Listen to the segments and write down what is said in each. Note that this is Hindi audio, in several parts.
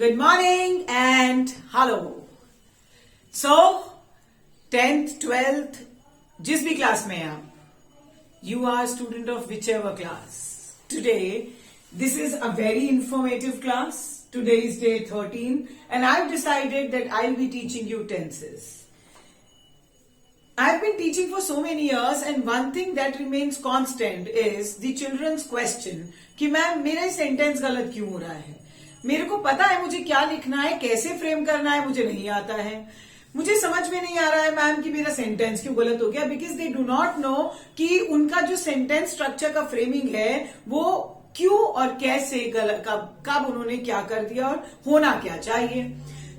Good morning and hello. So, 10th, 12th, जिस भी क्लास में हैं आप, you are student of whichever class. Today, this is a very informative class. Today is day 13 and I've decided that I'll be teaching you tenses. I've been teaching for so many years and one thing that remains constant is the children's question कि मैम मेरा सेंटेंस गलत क्यों हो रहा है, मेरे को पता है मुझे क्या लिखना है, कैसे फ्रेम करना है, मुझे नहीं आता है, मुझे समझ में नहीं आ रहा है मैम कि मेरा सेंटेंस क्यों गलत हो गया. Because they do not know कि उनका जो सेंटेंस स्ट्रक्चर का फ्रेमिंग है वो क्यों और कैसे कब उन्होंने क्या कर दिया और होना क्या चाहिए.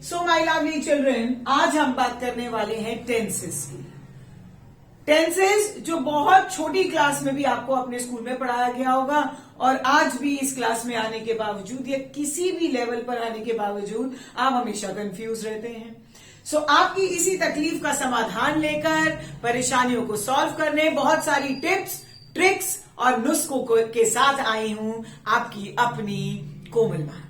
सो माय लवली चिल्ड्रन, आज हम बात करने वाले हैं टेंसेस की. टेंसेस जो बहुत छोटी क्लास में भी आपको अपने स्कूल में पढ़ाया गया होगा और आज भी इस क्लास में आने के बावजूद या किसी भी लेवल पर आने के बावजूद आप हमेशा कंफ्यूज रहते हैं. सो आपकी इसी तकलीफ का समाधान लेकर परेशानियों को सॉल्व करने बहुत सारी टिप्स, ट्रिक्स और नुस्खों के साथ आई हूं आपकी अपनी कोमल मां,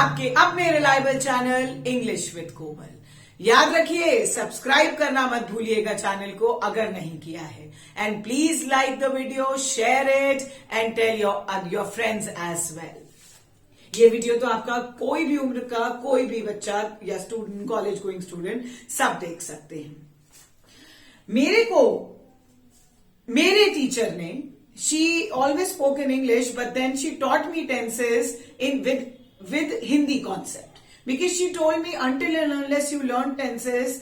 आपके अपने रिलायबल चैनल इंग्लिश विद कोमल. याद रखिए, सब्सक्राइब करना मत भूलिएगा चैनल को अगर नहीं किया है. And please like the video, share it and tell your friends as well. ये वीडियो तो आपका कोई भी उम्र का कोई भी बच्चा या स्टूडेंट, कॉलेज गोइंग स्टूडेंट सब देख सकते हैं. मेरे टीचर ने, she always spoke in English but then she taught me tenses in with Hindi concept. Because she told me until and unless you learn tenses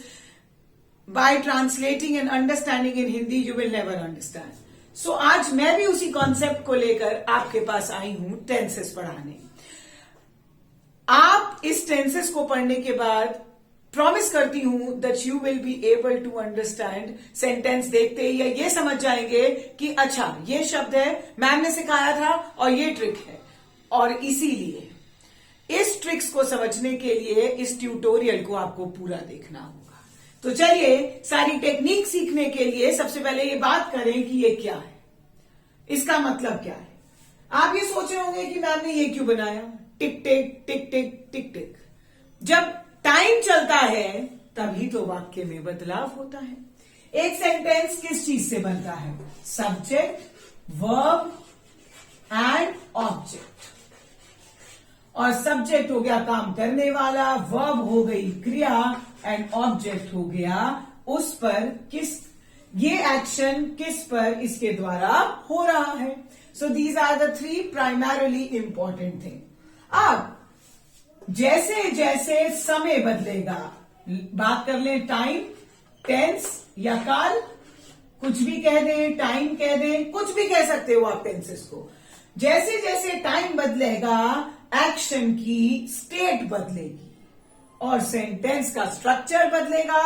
by translating and understanding in Hindi, you will never understand. So आज मैं भी उसी कॉन्सेप्ट को लेकर आपके पास आई हूं टेंसेस पढ़ाने. आप इस टेंसेस को पढ़ने के बाद प्रॉमिस करती हूं that you will be able to understand. Sentence देखते ही ये समझ जाएंगे कि अच्छा ये शब्द है, मैम ने सिखाया था और ये ट्रिक है. और इसीलिए इस ट्रिक्स को समझने के लिए इस ट्यूटोरियल को आपको पूरा देखना होगा. तो चलिए सारी टेक्निक सीखने के लिए सबसे पहले ये बात करें कि ये क्या है, इसका मतलब क्या है. आप ये सोच रहे होंगे कि मैम ने ये क्यों बनाया, टिक टिक टिक टिक टिक टिक. जब टाइम चलता है तभी तो वाक्य में बदलाव होता है. एक सेंटेंस किस चीज से बनता है? Subject, verb and object. और सब्जेक्ट हो गया काम करने वाला, वर्ब हो गई क्रिया एंड ऑब्जेक्ट हो गया उस पर ये एक्शन किस पर इसके द्वारा हो रहा है. So these are the three primarily important thing. अब जैसे जैसे समय बदलेगा, बात कर ले टाइम, टेंस या काल, कुछ भी कह दें, टाइम कह दें, कुछ भी कह सकते हो आप टेंसेस को. जैसे जैसे टाइम बदलेगा एक्शन की स्टेट बदलेगी और सेंटेंस का स्ट्रक्चर बदलेगा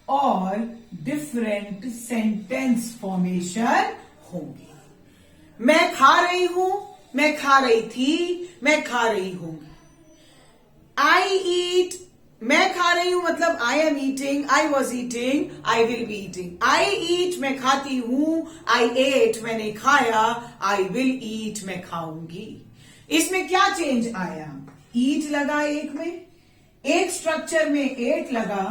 और डिफरेंट सेंटेंस फॉर्मेशन होंगे. मैं खा रही हूं, मैं खा रही थी, मैं खा रही होंगी. आई ईट, मैं खा रही हूं मतलब I am eating, I was eating, I will be eating. I eat, मैं खाती हूं, आई एट, मैंने खाया, आई विल ईट, मैं खाऊंगी. इसमें क्या चेंज आया? ईट लगा एक में, एक स्ट्रक्चर में एट लगा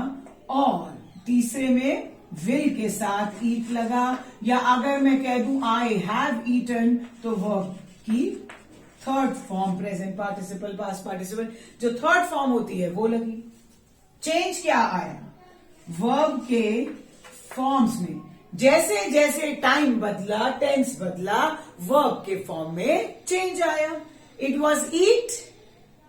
और तीसरे में विल के साथ ईट लगा. या अगर मैं कह दूं आई हैव ईटन तो वर्ब की third form, present participle, past participle, जो थर्ड फॉर्म होती है वो लगी. चेंज क्या आया? वर्ब के फॉर्म्स में जैसे जैसे टाइम बदला, टेंस बदला, वर्ब के फॉर्म में चेंज आया. It was eat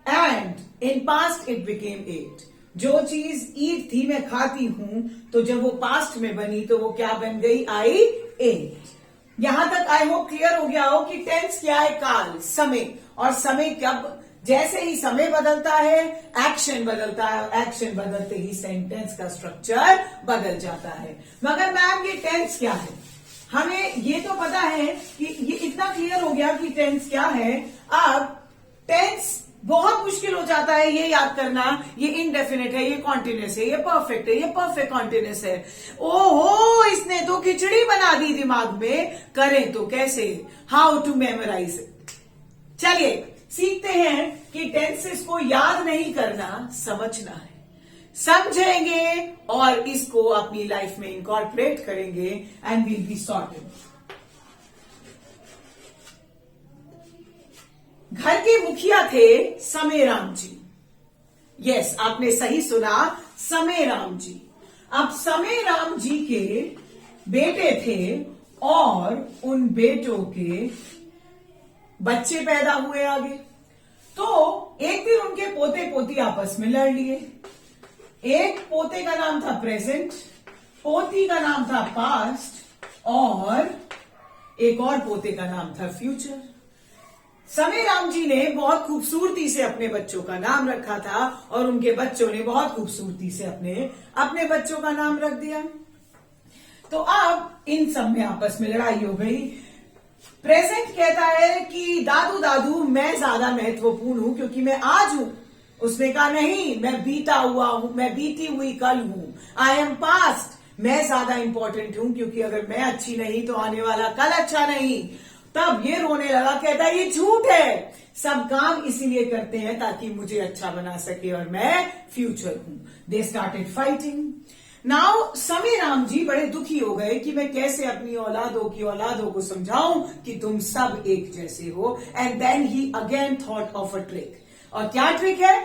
and in past it became ate. जो चीज eat थी, मैं खाती हूं, तो जब वो पास्ट में बनी तो वो क्या बन गई? I ate. यहां तक आई होप क्लियर हो गया हो कि टेंस क्या है? काल, समय. और समय कब, जैसे ही समय बदलता है एक्शन बदलता है, एक्शन बदलते ही सेंटेंस का स्ट्रक्चर बदल जाता है. मगर मैम ये टेंस क्या है? हमें ये तो पता है कि ये इतना क्लियर हो गया कि टेंस क्या है. अब टेंस बहुत मुश्किल हो जाता है ये याद करना, ये इनडेफिनेट है, ये कॉन्टिन्यूस है, ये परफेक्ट है, ये परफेक्ट कॉन्टिन्यूस है. ओहो, इसने तो खिचड़ी बना दी दिमाग में, करें तो कैसे? How to memorise. चलिए सीखते हैं कि टेंसेस को याद नहीं करना, समझना है। समझेंगे और इसको अपनी लाइफ में इनकॉर्पोरेट करेंगे एंड विल बी सॉर्टेड। घर के मुखिया थे समेराम जी। यस, आपने सही सुना, समेराम जी। अब समेराम जी के बेटे थे और उन बेटों के बच्चे पैदा हुए आगे। तो एक दिन उनके पोते पोती आपस में लड़ लिए। एक पोते का नाम था प्रेजेंट, पोती का नाम था पास्ट और एक और पोते का नाम था फ्यूचर। समेराम जी ने बहुत खूबसूरती से अपने बच्चों का नाम रखा था और उनके बच्चों ने बहुत खूबसूरती से अपने बच्चों का नाम रख दिया। तो अब इन सब में आपस में लड़ाई हो गई। प्रेजेंट कहता है कि दादू दादू मैं ज्यादा महत्वपूर्ण हूं क्योंकि मैं आज हूं। उसने कहा नहीं, मैं बीता हुआ हूं, मैं बीती हुई कल हूं। आई एम पास्ट, मैं ज्यादा इंपॉर्टेंट हूं क्योंकि अगर मैं अच्छी नहीं तो आने वाला कल अच्छा नहीं। तब ये रोने लगा, कहता है ये झूठ है, सब काम इसीलिए करते हैं ताकि मुझे अच्छा बना सके और मैं फ्यूचर हूं। They started fighting. नाउ समेराम जी बड़े दुखी हो गए कि मैं कैसे अपनी औलादों को समझाऊं कि तुम सब एक जैसे हो। And then he again thought of a trick. और क्या ट्रिक है?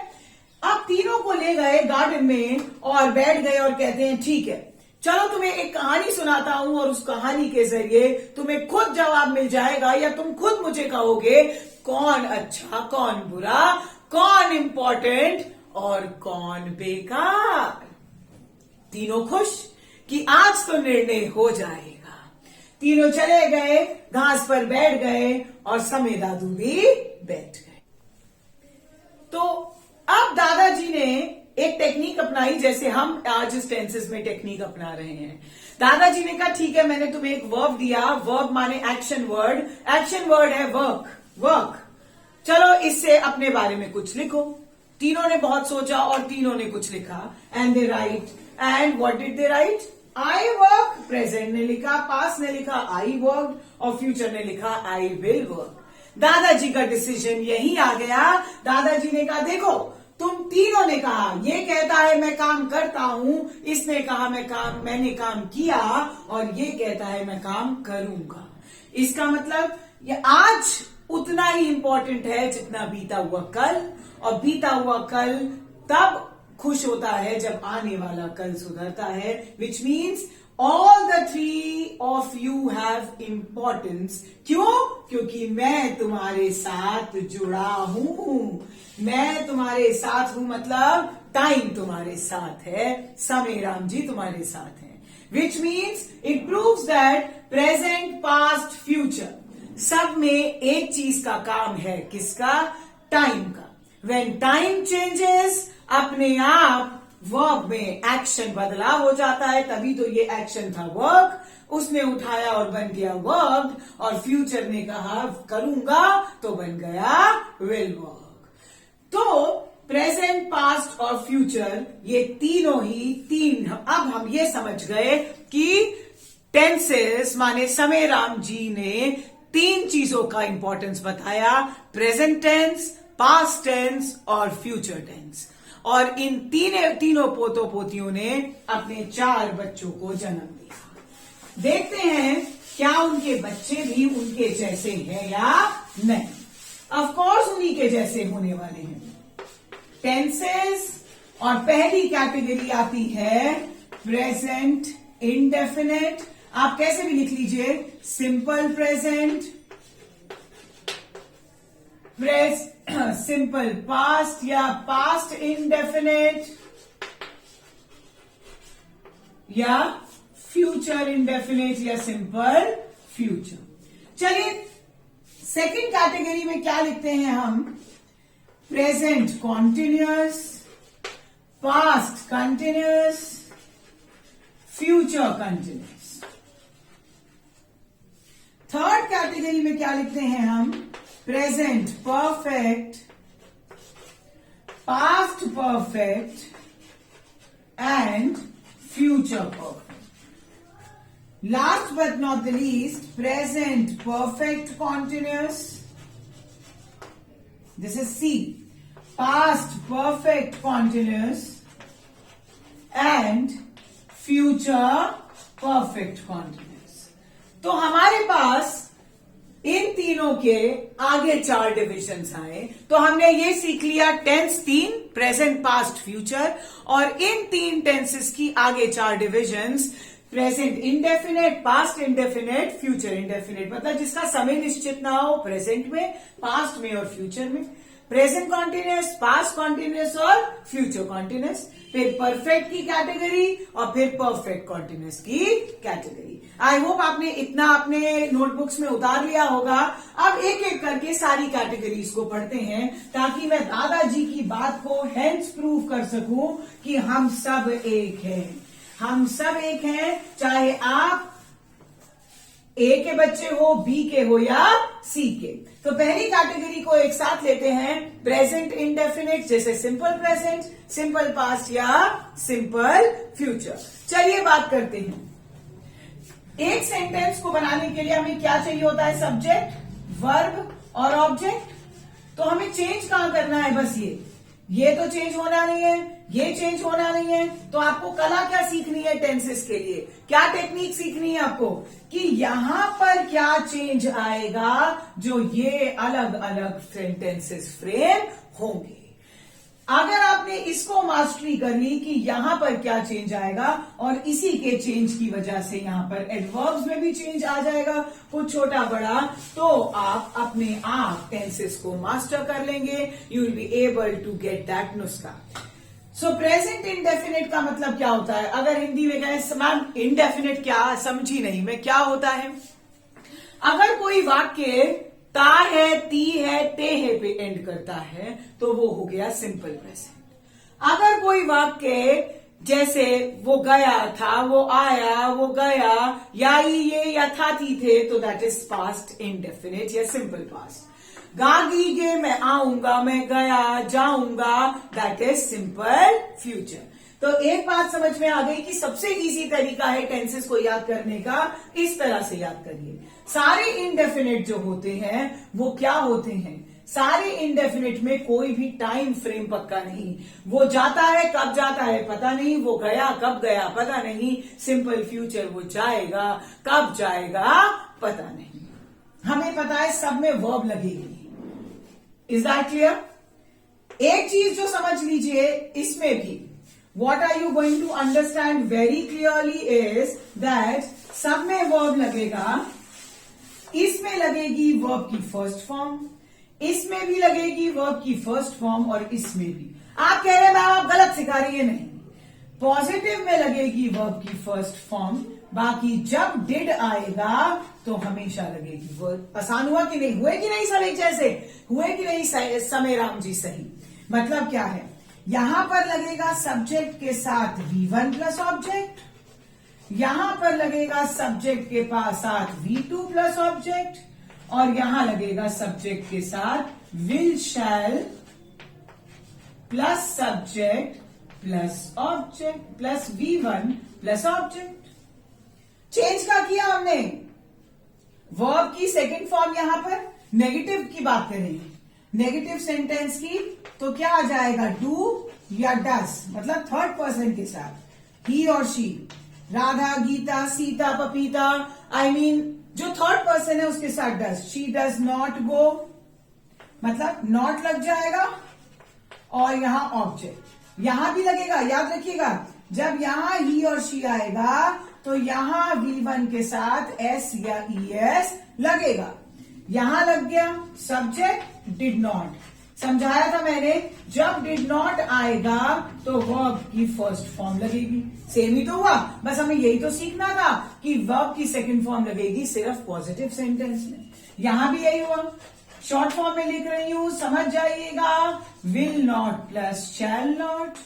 अब तीनों को ले गए गार्डन में और बैठ गए और कहते हैं ठीक है, चलो तुम्हें एक कहानी सुनाता हूं और उस कहानी के जरिए तुम्हें खुद जवाब मिल जाएगा या तुम खुद मुझे कहोगे कौन अच्छा, कौन बुरा, कौन इंपॉर्टेंट और कौन बेकार। तीनों खुश कि आज तो निर्णय हो जाएगा। तीनों चले गए, घास पर बैठ गए और समय दादू भी बैठ गए। तो अब दादाजी ने एक टेक्निक अपनाई, जैसे हम आज इस टेंसेस में टेक्निक अपना रहे हैं। दादाजी ने कहा ठीक है, मैंने तुम्हें एक वर्ब दिया। वर्ब माने एक्शन वर्ड। एक्शन वर्ड है वर्क, वर्क। चलो इससे अपने बारे में कुछ लिखो। तीनों ने बहुत सोचा और तीनों ने कुछ लिखा। And they right. And what did they right? I work. Present ने लिखा, पास्ट ने लिखा आई वर्क और फ्यूचर ने लिखा आई विल वर्क। दादाजी का डिसीजन यही आ गया। दादाजी ने कहा देखो, तुम तीनों ने कहा, ये कहता है मैं काम करता हूं, इसने कहा मैंने काम किया और ये कहता है मैं काम करूंगा। इसका मतलब ये आज उतना ही इंपॉर्टेंट है जितना बीता हुआ कल। और बीता हुआ कल तब खुश होता है जब आने वाला कल सुधरता है। Which means all the three of you have importance. क्यों? क्योंकि मैं तुम्हारे साथ जुड़ा हूं। मैं तुम्हारे साथ हूं मतलब टाइम तुम्हारे साथ है, समेराम जी तुम्हारे साथ है। Which means it proves that present, past, future सब में एक चीज का काम है। किसका? टाइम का। व्हेन टाइम चेंजेस, अपने आप वर्ब में एक्शन बदलाव हो जाता है। तभी तो ये एक्शन था वर्क, उसने उठाया और बन गया वर्ब। और फ्यूचर ने कहा करूंगा तो बन गया विल वर्क। तो प्रेजेंट, पास्ट और फ्यूचर ये तीनों ही अब हम ये समझ गए कि टेंसेस माने समेराम जी ने तीन चीजों का इंपॉर्टेंस बताया, प्रेजेंट टेंस, पास्ट टेंस और फ्यूचर टेंस। और इन तीनों पोतों पोतियों ने अपने 4 बच्चों को जन्म दिया। देखते हैं क्या उनके बच्चे भी उनके जैसे हैं या नहीं। ऑफ कोर्स उन्हीं के जैसे होने वाले हैं। टेंसेस और पहली कैटेगरी आती है प्रेजेंट इंडेफिनिट। आप कैसे भी लिख लीजिए, सिंपल प्रेजेंट, सिंपल पास्ट या पास्ट इंडेफिनिट या फ्यूचर इंडेफिनिट या सिंपल फ्यूचर। चलिए सेकंड कैटेगरी में क्या लिखते हैं हम? Present continuous, past continuous, future continuous. Third category में क्या लिखते हैं हम? Present perfect, past perfect and future perfect. Last but not the least, present perfect continuous, this is C, past perfect continuous and future perfect continuous. तो हमारे पास इन तीनों के आगे 4 डिविजन्स आए। तो हमने ये सीख लिया टेंस 3, प्रेजेंट, पास्ट, फ्यूचर, और इन 3 टेंसेस की आगे 4 divisions, present indefinite, past indefinite, future indefinite, मतलब जिसका समय निश्चित ना हो, प्रेजेंट में, पास्ट में और फ्यूचर में, प्रेजेंट कॉन्टिन्यूस, पास्ट कॉन्टिन्यूस और फ्यूचर कॉन्टिन्यूस, फिर परफेक्ट की कैटेगरी और फिर परफेक्ट कॉन्टिन्यूस की कैटेगरी। आई होप आपने इतना अपने नोटबुक्स में उतार लिया होगा। अब एक एक करके सारी कैटेगरीज को पढ़ते हैं ताकि मैं दादाजी की बात को हेंस प्रूव कर सकूं कि हम सब एक हैं। हम सब एक हैं, चाहे आप ए के बच्चे हो, बी के हो या सी के। तो पहली कैटेगरी को एक साथ लेते हैं, प्रेजेंट इंडेफिनिट, जैसे सिंपल प्रेजेंट, सिंपल पास्ट या सिंपल फ्यूचर। चलिए बात करते हैं। एक सेंटेंस को बनाने के लिए हमें क्या चाहिए होता है? सब्जेक्ट, वर्ब और ऑब्जेक्ट। तो हमें चेंज कहां करना है? बस ये तो चेंज होना नहीं है, ये चेंज होना नहीं है। तो आपको कला क्या सीखनी है टेंसेस के लिए? क्या टेक्निक सीखनी है आपको कि यहां पर क्या चेंज आएगा जो ये अलग अलग सेंटेंसेस फ्रेम होंगे। अगर आपने इसको मास्टरी कर ली कि यहां पर क्या चेंज आएगा, और इसी के चेंज की वजह से यहां पर एडवर्ब्स में भी चेंज आ जाएगा, कुछ छोटा बड़ा, तो आप अपने आप टेंसेस को मास्टर कर लेंगे। You will be able to get that नुस्खा। सो प्रेजेंट इंडेफिनिट का मतलब क्या होता है? अगर हिंदी में कहें मैम इंडेफिनिट क्या, समझी नहीं मैं, क्या होता है? अगर कोई वाक्य ता है, ती है, ते है पे एंड करता है तो वो हो गया सिंपल प्रेजेंट। अगर कोई वाक्य जैसे वो गया था, वो आया, वो गया, या ये या था, थी, थे, तो दैट इज पास्ट इंडेफिनिट या सिंपल पास्ट। गागीगे, मैं आऊंगा, मैं गया, जाऊंगा, दैट इज सिंपल फ्यूचर। तो एक बात समझ में आ गई कि सबसे इजी तरीका है टेंसेस को याद करने का, इस तरह से याद करिए। सारे इंडेफिनिट जो होते हैं वो क्या होते हैं? सारे इंडेफिनिट में कोई भी टाइम फ्रेम पक्का नहीं। वो जाता है, कब जाता है पता नहीं, वो गया, कब गया पता नहीं। सिंपल फ्यूचर, वो जाएगा, कब जाएगा पता नहीं। हमें पता है सब में वर्ब लगेगी। Is that clear? एक चीज जो समझ लीजिए इसमें भी, what are you going to understand very clearly is that सब में वर्ब लगेगा, इसमें लगेगी वर्ब की फर्स्ट फॉर्म, इसमें भी लगेगी वर्ब की फर्स्ट फॉर्म, और इसमें भी। आप कह रहे हैं मैम आप गलत सिखा रही है, नहीं। पॉजिटिव में लगेगी वर्ब की फर्स्ट फॉर्म, बाकी जब डिड आएगा तो हमेशा लगेगी वर्ब। आसान हुआ कि नहीं? हुए कि नहीं सब एक जैसे? हुए कि नहीं समय राम जी? सही। मतलब क्या है? यहां पर लगेगा सब्जेक्ट के साथ V1 प्लस ऑब्जेक्ट, यहां पर लगेगा सब्जेक्ट के साथ V2 प्लस ऑब्जेक्ट, और यहां लगेगा सब्जेक्ट के साथ will, shell plus subject plus object plus V1 plus object. Change क्या किया हमने? वर्ब की सेकंड फॉर्म यहां पर नेगेटिव की बात करेंगे, नेगेटिव सेंटेंस की, तो क्या आ जाएगा? डू या डस, मतलब थर्ड पर्सन के साथ, ही और शी, राधा, गीता, सीता, पपीता, आई मीन जो थर्ड पर्सन है उसके साथ डस। शी डज नॉट गो, मतलब नॉट लग जाएगा, और यहां ऑब्जेक्ट यहां भी लगेगा। याद रखिएगा, जब यहां ही और शी आएगा तो यहां V1 के साथ S या ES लगेगा। यहां लग गया सब्जेक्ट डिड नॉट, समझाया था मैंने, जब डिड नॉट आएगा तो वर्ब की फर्स्ट फॉर्म लगेगी। सेम ही तो हुआ, बस हमें यही तो सीखना था कि वर्ब की सेकंड फॉर्म लगेगी सिर्फ पॉजिटिव सेंटेंस में। यहां भी यही हुआ। शॉर्ट फॉर्म में लिख रही हूं, समझ जाइएगा। Will not plus shall not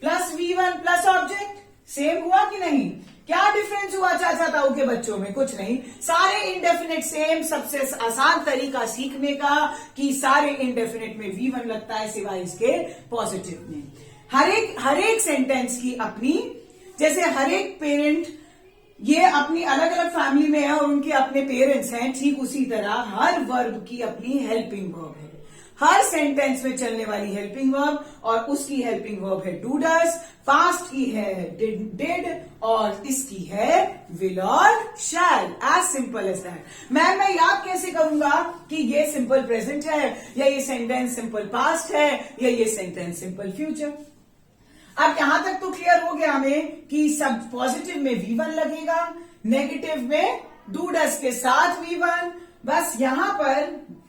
plus V1 plus object. Same हुआ कि नहीं? क्या डिफरेंस हुआ चाचा ताऊ के बच्चों में? कुछ नहीं, सारे इंडेफिनिट सेम। सबसे आसान तरीका सीखने का कि सारे इंडेफिनिट में V1 लगता है सिवाय इसके पॉजिटिव में। हर एक सेंटेंस की अपनी, जैसे हर एक पेरेंट ये अपनी अलग अलग फैमिली में है और उनके अपने पेरेंट्स हैं, ठीक उसी तरह हर वर्ब की अपनी हेल्पिंग वर्ब है, हर सेंटेंस में चलने वाली हेल्पिंग वर्ब, और उसकी हेल्पिंग वर्ब है डू डज, पास्ट की है डिड और इसकी है विल और shall. As simple as that. मैं याद कैसे करूंगा कि ये सिंपल प्रेजेंट है, या ये सेंटेंस सिंपल पास्ट है, या ये सेंटेंस सिंपल फ्यूचर। अब यहां तक तो क्लियर हो गया हमें कि सब पॉजिटिव में V1 लगेगा, नेगेटिव में डू डज के साथ V1। बस यहां पर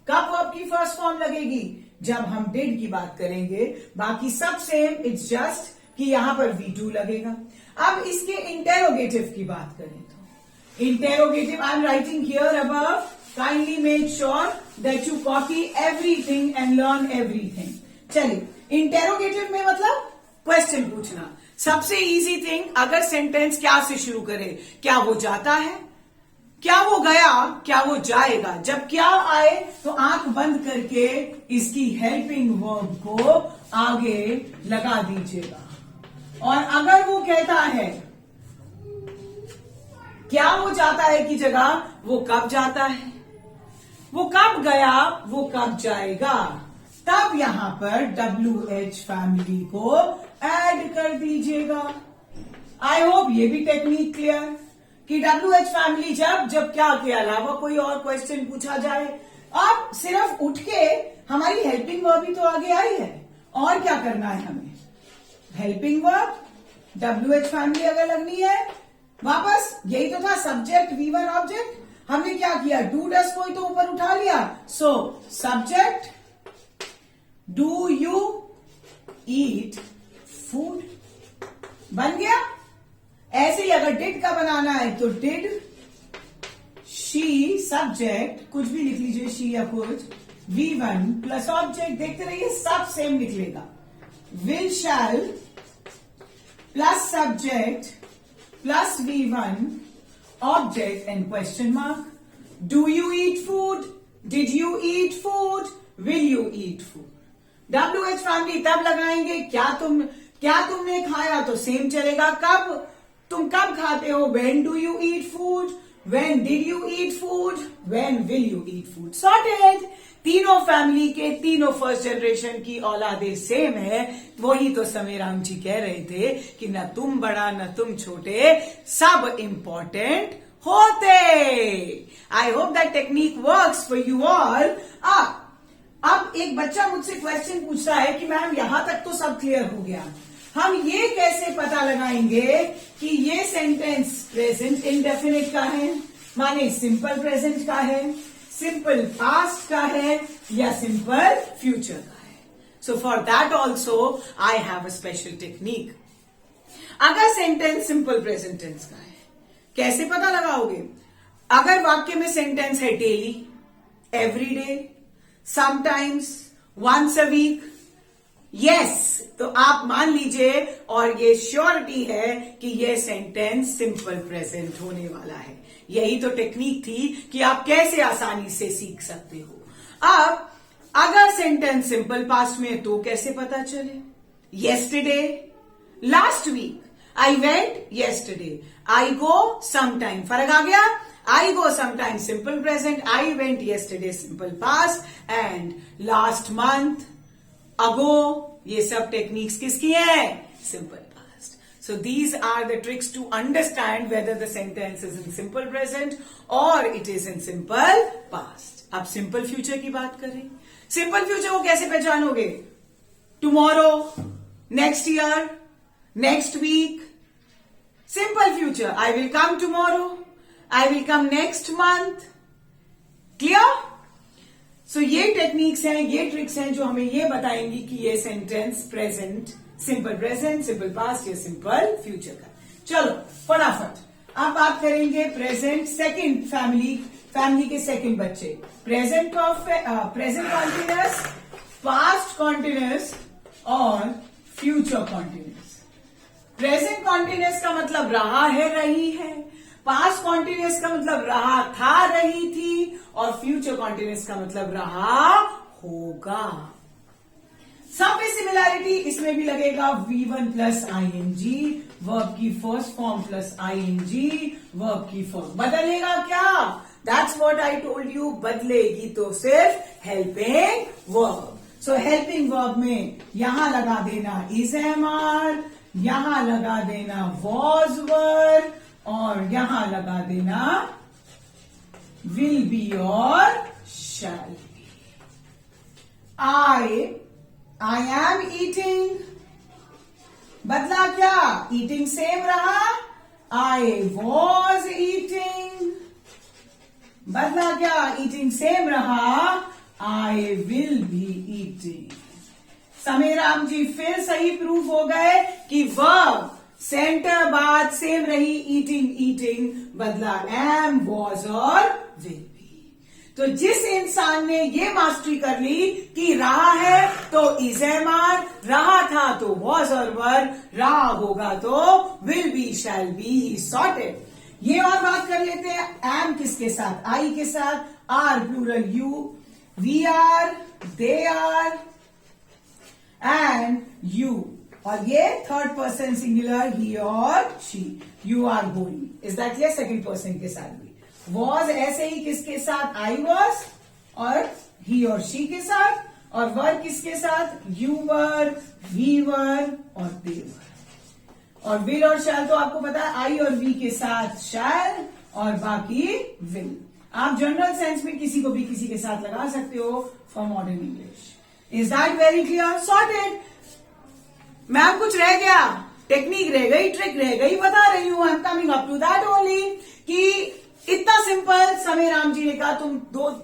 कब वर्ब की फर्स्ट फॉर्म लगेगी जब हम डिड की बात करेंगे, बाकी सब सेम, इट्स जस्ट कि यहां पर V2 लगेगा। अब इसके इंटेरोगेटिव की बात करें तो interrogative I am writing here above, kindly make sure that you copy everything and learn everything. चलिए, इंटेरोगेटिव में मतलब क्वेश्चन पूछना। सबसे इजी थिंग, अगर सेंटेंस क्या से शुरू करे, क्या वो जाता है, क्या वो गया, क्या वो जाएगा। जब क्या आए तो आंख बंद करके इसकी हेल्पिंग वर्ब को आगे लगा दीजिएगा। और अगर वो कहता है क्या वो जाता है की जगह वो कब जाता है, वो कब गया, वो कब जाएगा, तब यहां पर WH फैमिली को ऐड कर दीजिएगा। आई होप ये भी टेक्निक क्लियर कि WH फैमिली जब क्या के अलावा कोई और क्वेश्चन पूछा जाए, अब सिर्फ उठ के हमारी हेल्पिंग वर्ब ही तो आगे आई है, और क्या करना है हमें, हेल्पिंग वर्ब WH फैमिली अगर लगनी है, वापस यही तो था सब्जेक्ट V1 ऑब्जेक्ट। हमने क्या किया, डू डस कोई तो ऊपर उठा लिया, so subject do you eat food बन गया। ऐसे ही अगर डिड का बनाना है तो डिड, शी सब्जेक्ट कुछ भी लिख लीजिए, शी या कुछ, V1 प्लस ऑब्जेक्ट, देखते रहिए सब सेम निकलेगा, will shell plus subject plus V1 object and question mark. Do you eat food, did you eat food, will you eat food. WH family तब लगाएंगे क्या तुमने खाया तो सेम चलेगा, तुम कब खाते हो, when do you eat food, when did you eat food, when will you eat food। Sorted। तीनों फैमिली के तीनों फर्स्ट जनरेशन की औलादे सेम है। वही तो समीराम जी कह रहे थे कि न तुम बड़ा न तुम छोटे, सब इंपॉर्टेंट होते। I hope that technique works for you all. अब एक बच्चा मुझसे क्वेश्चन पूछता है कि मैम यहां तक तो सब क्लियर हो गया, हम ये कैसे पता लगाएंगे कि ये सेंटेंस प्रेजेंट इंडेफिनिट का है, माने सिंपल प्रेजेंट का है, सिंपल पास्ट का है, या सिंपल फ्यूचर का है। So for that also I have a special technique. अगर सेंटेंस सिंपल प्रेजेंट टेंस का है, कैसे पता लगाओगे, अगर वाक्य में सेंटेंस है daily, everyday, sometimes, once a week, yes, तो आप मान लीजिए और ये श्योरिटी है कि ये सेंटेंस सिंपल प्रेजेंट होने वाला है। यही तो टेक्निक थी कि आप कैसे आसानी से सीख सकते हो। अब अगर सेंटेंस सिंपल पास्ट में तो कैसे पता चले, yesterday, last week, I went yesterday, I go sometime, फर्क आ गया। I go sometimes simple present, I went yesterday simple past, and last month, ago, ये सब टेक्निक्स किसकी है, simple past. So these are the tricks to understand whether the sentence is in simple present or it is in simple past. अब simple future की बात करें। simple future को कैसे पहचानोगे, tomorrow, next year, next week. simple future, I will come tomorrow, I will come next month. Clear? So ये टेक्निक्स हैं, ये ट्रिक्स हैं जो हमें ये बताएंगी कि ये सेंटेंस प्रेजेंट, सिंपल पास्ट या सिंपल फ्यूचर का। चलो फटाफट अब बात करेंगे प्रेजेंट सेकंड फैमिली के सेकंड बच्चे, प्रेजेंट कॉन्टिन्यूअस, पास्ट कॉन्टिन्यूअस और फ्यूचर कॉन्टिन्यूअस। प्रेजेंट कॉन्टिन्यूअस का मतलब रहा है, रही है, पास्ट कॉन्टिन्यूअस का मतलब रहा था, रही थी, और फ्यूचर कॉन्टिन्यूअस का मतलब रहा होगा। सब में सिमिलैरिटी इसमें भी लगेगा, V1 प्लस ING, वर्ब की first form plus ING, verb की फॉर्म। बदलेगा क्या, that's what I told you, बदलेगी तो सिर्फ हेल्पिंग वर्ब। सो हेल्पिंग वर्ब में यहां लगा देना इज एम आर, यहां लगा देना वॉज वर, और यहां लगा देना विल बी और shall be. I am eating, बदला क्या? ईटिंग सेम रहा। आई वॉज ईटिंग, बदला क्या? ईटिंग सेम रहा। I will be eating. Samiram ji फिर सही प्रूफ हो गए कि वर्ब सेंटर बात सेम रही, ईटिंग ईटिंग, बदला एम वॉज और विल बी। तो जिस इंसान ने ये मास्टरी कर ली कि रहा है तो इज एम आर, रहा था तो वॉज और वर, रहा होगा तो will be shall be, he sorted. ये और बात कर लेते हैं एम किसके साथ? आई के साथ। Are plural you, we are, they are and you, और ये थर्ड पर्सन सिंगुलर ही और she, you are going. Is that clear? Second person के साथ भी वॉज ऐसे ही किसके साथ? आई वॉज, और ही और शी के साथ, और वर किसके साथ? यू वर, वी वर और दे वर। और विल और शैल तो आपको पता है आई और वी के साथ शैल और बाकी विल। आप जनरल सेंस में किसी को भी किसी के साथ लगा सकते हो for modern English. Is that very clear? Sorted. Ma'am कुछ रह गया? टेक्निक रह गई, ट्रिक रह गई, बता रही हूं। I am coming up to that only कि इतना सिंपल समीराम जी ने कहा, तुम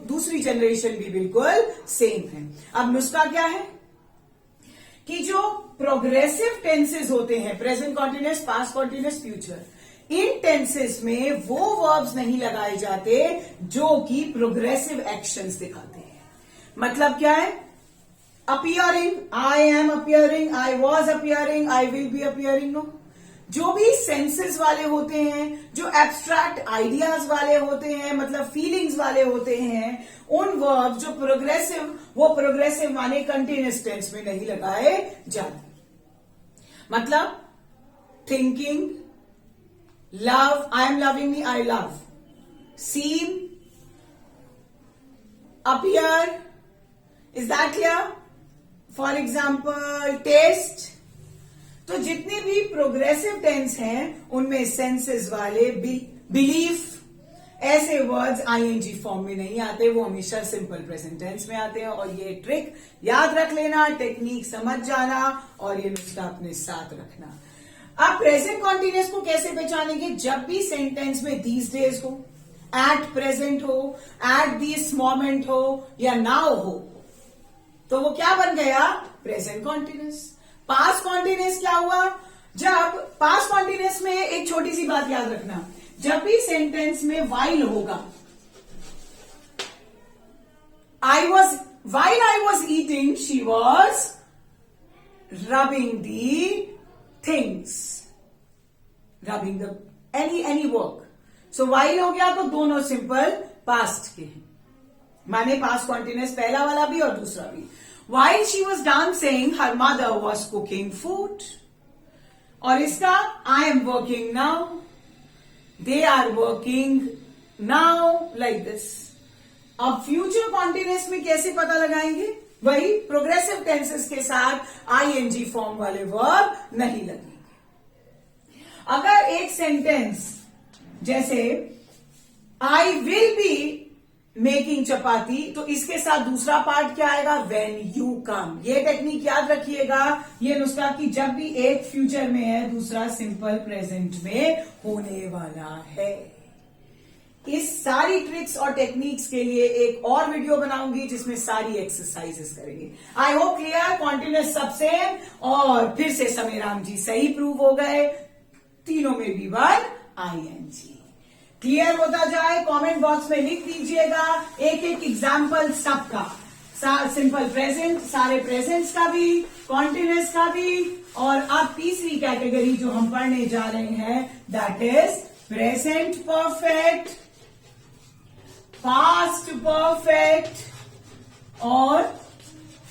दूसरी जनरेशन भी बिल्कुल सेम है। अब नुस्खा क्या है कि जो प्रोग्रेसिव टेंसेस होते हैं, present continuous, past continuous, future, इन टेंसेस में वो वर्ब्स नहीं लगाए जाते जो कि प्रोग्रेसिव एक्शंस दिखाते हैं। मतलब क्या है? appearing, I am appearing, I was appearing, I will be appearing, no। जो भी सेंसेस वाले होते हैं, जो एब्स्ट्रैक्ट आइडियाज वाले होते हैं, मतलब फीलिंग्स वाले होते हैं, उन वर्ब जो प्रोग्रेसिव, वो प्रोग्रेसिव माने कंटिन्यूअस टेंस में नहीं लगाए जाते। मतलब thinking, love, I am loving me, I love, seem, appear, is that clear? For example test. तो जितने भी प्रोग्रेसिव टेंस हैं उनमें सेंसेस वाले, बिलीफ, ऐसे वर्ड्स आईएनजी फॉर्म में नहीं आते, वो हमेशा सिंपल प्रेजेंट टेंस में आते हैं। और ये ट्रिक याद रख लेना, टेक्निक समझ जाना और ये नुस्खा अपने साथ रखना। अब प्रेजेंट कॉन्टिन्यूअस को कैसे पहचानेंगे? जब भी सेंटेंस में दीज डेज हो, एट प्रेजेंट हो, एट दिस मोमेंट हो या नाउ हो, तो वो क्या बन गया? Present continuous. पास्ट कॉन्टिन्यूअस क्या हुआ? जब पास्ट कॉन्टिन्यूअस में एक छोटी सी बात याद रखना, जब भी सेंटेंस में वाइल होगा, while I was eating, she was rubbing the things, rubbing the any work. So while हो गया तो दोनों सिंपल पास्ट के हैं, माने पास्ट कॉन्टिन्यूअस पहला वाला भी और दूसरा भी। While she was dancing, her mother was cooking food. और इसका I am working now, they are working now, like this. अब फ्यूचर कॉन्टिन्यूअस में कैसे पता लगाएंगे? वही प्रोग्रेसिव टेंसेस के साथ आईएनजी फॉर्म वाले वर्ब नहीं लगेंगे। अगर एक सेंटेंस जैसे आई विल बी मेकिंग चपाती, तो इसके साथ दूसरा पार्ट क्या आएगा? When you come. ये टेक्निक याद रखिएगा, ये नुस्खा कि जब भी एक फ्यूचर में है, दूसरा सिंपल प्रेजेंट में होने वाला है। इस सारी ट्रिक्स और टेक्निक्स के लिए एक और वीडियो बनाऊंगी जिसमें सारी एक्सरसाइजेस करेंगे। आई होप क्लियर, कॉन्टिन्यूअस सब सेम, और फिर से समीराम जी सही प्रूव हो गए, तीनों में भी वर्ब आईएनजी। क्लियर होता जाए, कमेंट बॉक्स में लिख दीजिएगा एक एक एग्जाम्पल सबका, सिंपल प्रेजेंट, सारे प्रेजेंट्स का भी, कॉन्टिन्यूअस का भी, और अब तीसरी कैटेगरी जो हम पढ़ने जा रहे हैं that is present perfect, past perfect और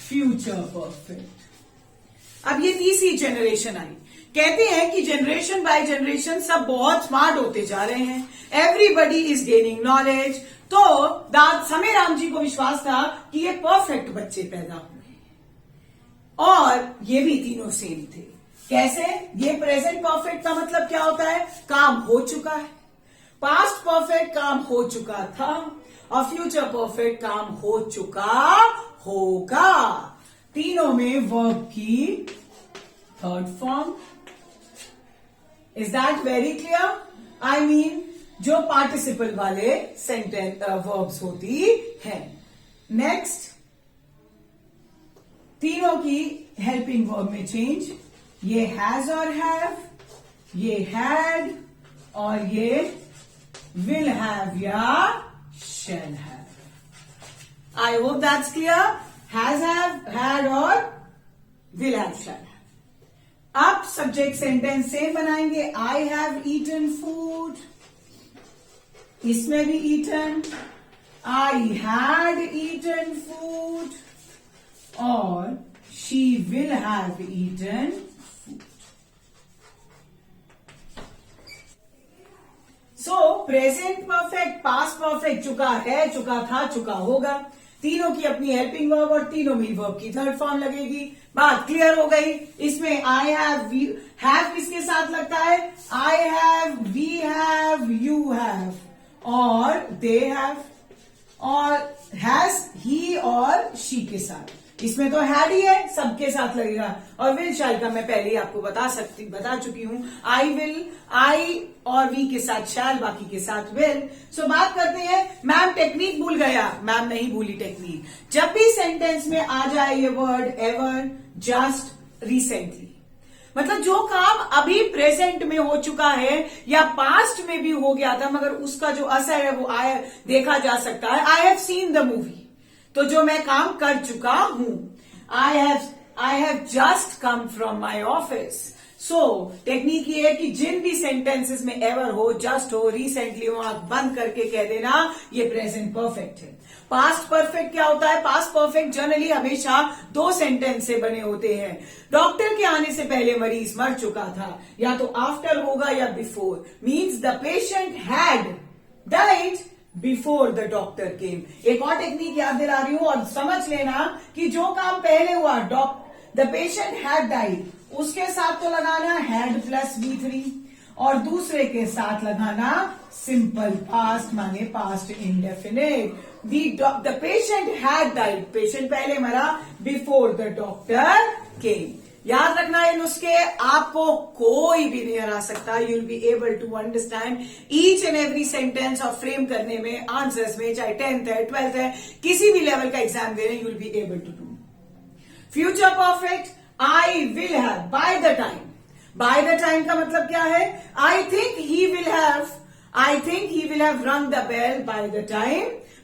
फ्यूचर परफेक्ट। अब ये तीसरी जनरेशन आई। कहते हैं कि जनरेशन बाय जनरेशन सब बहुत स्मार्ट होते जा रहे हैं, एवरीबडी इज गेनिंग नॉलेज। तो समीराम जी को विश्वास था कि ये परफेक्ट बच्चे पैदा हुए। और ये भी तीनों सेम थे। कैसे? ये प्रेजेंट परफेक्ट का मतलब क्या होता है? काम हो चुका है। पास्ट परफेक्ट काम हो चुका था और फ्यूचर परफेक्ट काम हो चुका होगा। तीनों में वर्ब की third form. Is that very clear? I mean जो पार्टिसिपल वाले सेंटेंस वर्ब्स होती है। नेक्स्ट, तीनों की हेल्पिंग वर्ब में चेंज। ये हैज और हैव, ये हैड और ये विल हैव या shall have. I hope that's clear. Has, have, had और विल हैव, शैल हैव। अब सब्जेक्ट सेंटेंस सेम बनाएंगे। आई हैव ईटन फूड, इसमें भी eaten. I had eaten food और she will have eaten food. So present perfect, past perfect, चुका है, चुका था, चुका होगा। तीनों की अपनी हेल्पिंग वर्ब और तीनों में वर्ब की थर्ड फॉर्म लगेगी। बात क्लियर हो गई। इसमें आई हैव, हैव किसके साथ लगता है? I have, we have, you have और दे हैव, और हैज ही और शी के साथ। इसमें तो हैड ही है, सबके साथ लगेगा। और विल शैल का मैं पहले ही आपको बता चुकी हूं। आई विल, आई और वी के साथ शैल, बाकी के साथ विल। सो बात करते हैं। मैम टेक्निक भूल गया। मैम नहीं भूली टेक्निक। जब भी सेंटेंस में आ जाए ये वर्ड एवर, जस्ट, रिसेंटली, मतलब जो काम अभी प्रेजेंट में हो चुका है या पास्ट में भी हो गया था मगर उसका जो असर है वो देखा जा सकता है। I have seen the movie, तो जो मैं काम कर चुका हूं। I have just come from my office. So technique ये है कि जिन भी सेंटेंसेस में एवर हो, जस्ट हो, रिसेंटली हो, आंख बंद करके कह देना ये प्रेजेंट परफेक्ट है। पास्ट परफेक्ट क्या होता है? पास्ट परफेक्ट जनरली हमेशा दो सेंटेंस से बने होते हैं। डॉक्टर के आने से पहले मरीज मर चुका था, या तो आफ्टर होगा या before. Means the patient had died before the doctor केम। एक और टेक्निक याद दिला रही हूं और समझ लेना कि जो काम पहले हुआ, द पेशेंट हैड डाइड, उसके साथ तो लगाना हैड प्लस V3 और दूसरे के साथ लगाना सिंपल पास्ट माने past indefinite. The patient had died, patient पहले मरा, बिफोर द डॉक्टर केम। याद रखना ये नुस्खे, आपको कोई भी नहीं हरा सकता। You will be able to understand each and every sentence और फ्रेम करने में, आंसर्स में, चाहे 10th है, 12th है, किसी भी लेवल का एग्जाम दे रहे हैं, you will be able to do. Future perfect, I will have, by the time. By the time का मतलब क्या है? I think he will have rung the bell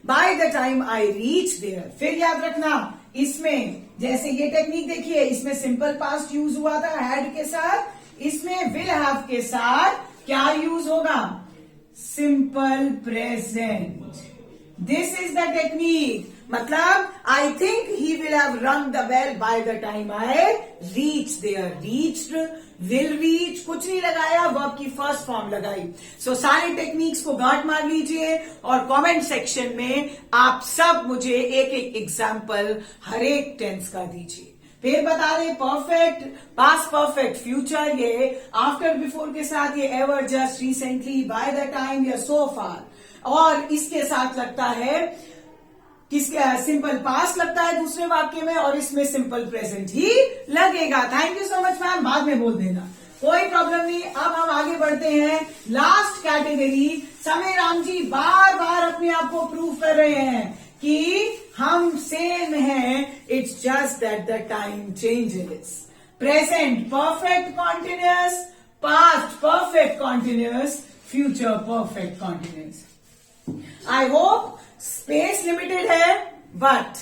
by the time I reach there. फिर याद रखना इसमें, जैसे ये टेक्निक देखिए, इसमें सिंपल पास्ट यूज हुआ था हैड के साथ, इसमें विल हैव के साथ क्या यूज होगा? Simple present. This is the technique. मतलब I think he will have rung the bell by the time I reach there. Reached, will reach, कुछ नहीं लगाया, वर्ब की फर्स्ट फॉर्म लगाई। सो सारे टेक्निक्स को गांठ मार लीजिए और कमेंट सेक्शन में आप सब मुझे एक एक एग्जाम्पल हर एक टेंस का दीजिए। फिर बता दें परफेक्ट, पास्ट परफेक्ट, फ्यूचर, ये आफ्टर बिफोर के साथ, ये ever, just, recently, bye the time या सो फार, और इसके साथ लगता है किसके? सिंपल पास्ट लगता है दूसरे वाक्य में और इसमें सिंपल प्रेजेंट ही लगेगा। Thank you so much ma'am, बाद में बोल देना, कोई प्रॉब्लम नहीं। अब हम आगे बढ़ते हैं लास्ट कैटेगरी। समय राम जी बार बार अपने आप को प्रूव कर रहे हैं कि हम सेम हैं, it's just that the time changes. Present perfect continuous, past perfect continuous, future perfect continuous. I hope space limited है बट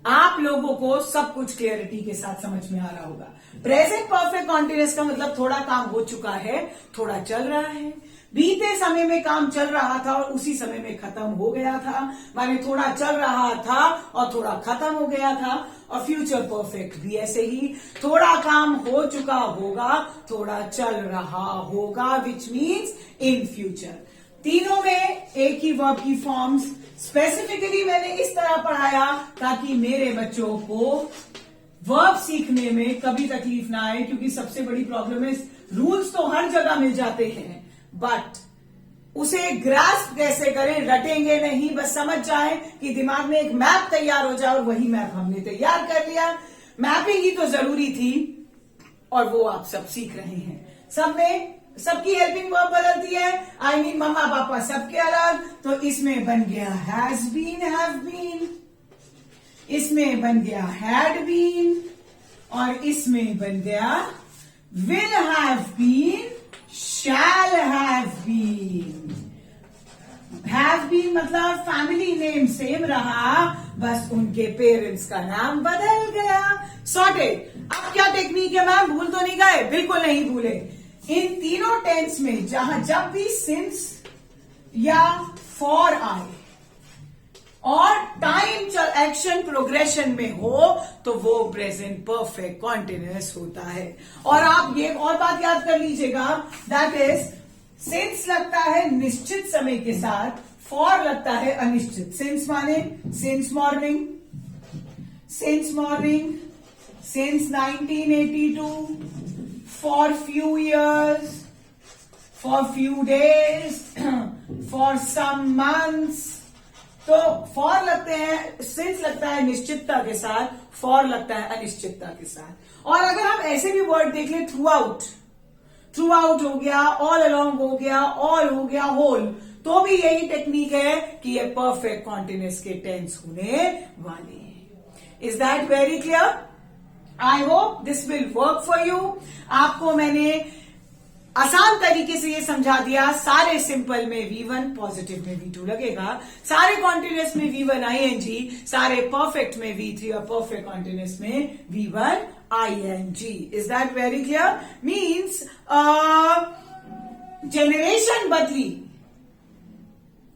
आप लोगों को सब कुछ क्लियरिटी के साथ समझ में आ रहा होगा। प्रेजेंट परफेक्ट कॉन्टिन्यूअस का मतलब थोड़ा काम हो चुका है, थोड़ा चल रहा है, बीते समय में काम चल रहा था और उसी समय में खत्म हो गया था, माने थोड़ा चल रहा था और थोड़ा खत्म हो गया था। और फ्यूचर परफेक्ट भी ऐसे ही, थोड़ा काम हो चुका होगा, थोड़ा चल रहा होगा, विच मीन्स इन फ्यूचर। तीनों में एक ही वर्ब की फॉर्म्स। स्पेसिफिकली मैंने इस तरह पढ़ाया ताकि मेरे बच्चों को वर्ब सीखने में कभी तकलीफ ना आए, क्योंकि सबसे बड़ी प्रॉब्लम है रूल्स तो हर जगह मिल जाते हैं, बट उसे ग्रास्प कैसे करें, रटेंगे नहीं, बस समझ जाए कि दिमाग में एक मैप तैयार हो जाए, और वही मैप हमने तैयार कर लिया। मैपिंग ही तो जरूरी थी, और वो आप सब सीख रहे हैं। सब में सबकी हेल्पिंग वर्ब बदलती है, आई मीन मम्मा पापा सबके अलग, तो इसमें बन गया हैज बीन, हैव बीन, इसमें बन गया हैड बीन, और इसमें बन गया will have been, shall have been. Have been मतलब फैमिली नेम सेम रहा, बस उनके पेरेंट्स का नाम बदल गया। सॉर्टेड। अब क्या टेक्निक है मैम, भूल तो नहीं गए? बिल्कुल नहीं भूले। इन तीनों टेंस में जब भी सिंस या फॉर आए और टाइम एक्शन प्रोग्रेशन में हो, तो वो प्रेजेंट परफेक्ट कॉन्टिन्यूअस होता है। और आप ये और बात याद कर लीजिएगा, दैट इज सिंस लगता है निश्चित समय के साथ, फॉर लगता है अनिश्चित। सिंस माने since morning, since morning, since 1982, for few years, for few days, for some months. तो फॉर लगते हैं, सिंस लगता है निश्चितता के साथ, फॉर लगता है अनिश्चितता के साथ। और अगर हम ऐसे भी वर्ड देख ले, थ्रू आउट, थ्रू आउट हो गया, ऑल अलोंग हो गया, ऑल हो गया, होल, तो भी यही टेक्निक है कि ये परफेक्ट कॉन्टिन्यूअस के टेंस होने वाले हैं। Is that very clear? I hope this will work for you. आपको मैंने आसान तरीके से ये समझा दिया। सारे सिंपल में V1, पॉजिटिव में V2 लगेगा, सारे कॉन्टिन्यूअस में V1 ING, सारे परफेक्ट में V3 और परफेक्ट कॉन्टिन्यूअस में V1 ING। Is that very clear? Means generation बदली,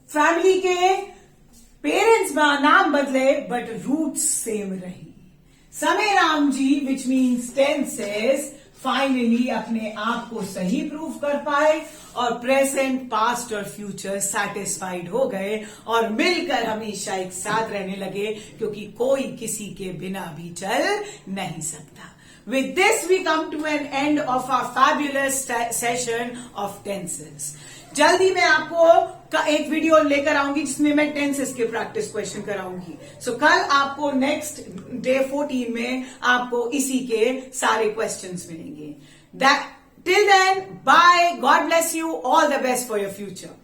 फैमिली के पेरेंट्स नाम बदले, बट रूट्स सेम रही। समय Ram ji, which means tenses, finally अपने आप को सही प्रूव कर पाए, और प्रेजेंट, पास्ट और फ्यूचर सेटिस्फाइड हो गए, और मिलकर हमेशा एक साथ रहने लगे, क्योंकि कोई किसी के बिना भी चल नहीं सकता। With this we come to an end of our fabulous session of tenses. जल्दी मैं आपको एक वीडियो लेकर आऊंगी जिसमें मैं टेंसेस के प्रैक्टिस क्वेश्चन कराऊंगी। सो कल आपको नेक्स्ट डे 14 में आपको इसी के सारे क्वेश्चंस मिलेंगे। Till then, bye. God bless you. All the best for your future.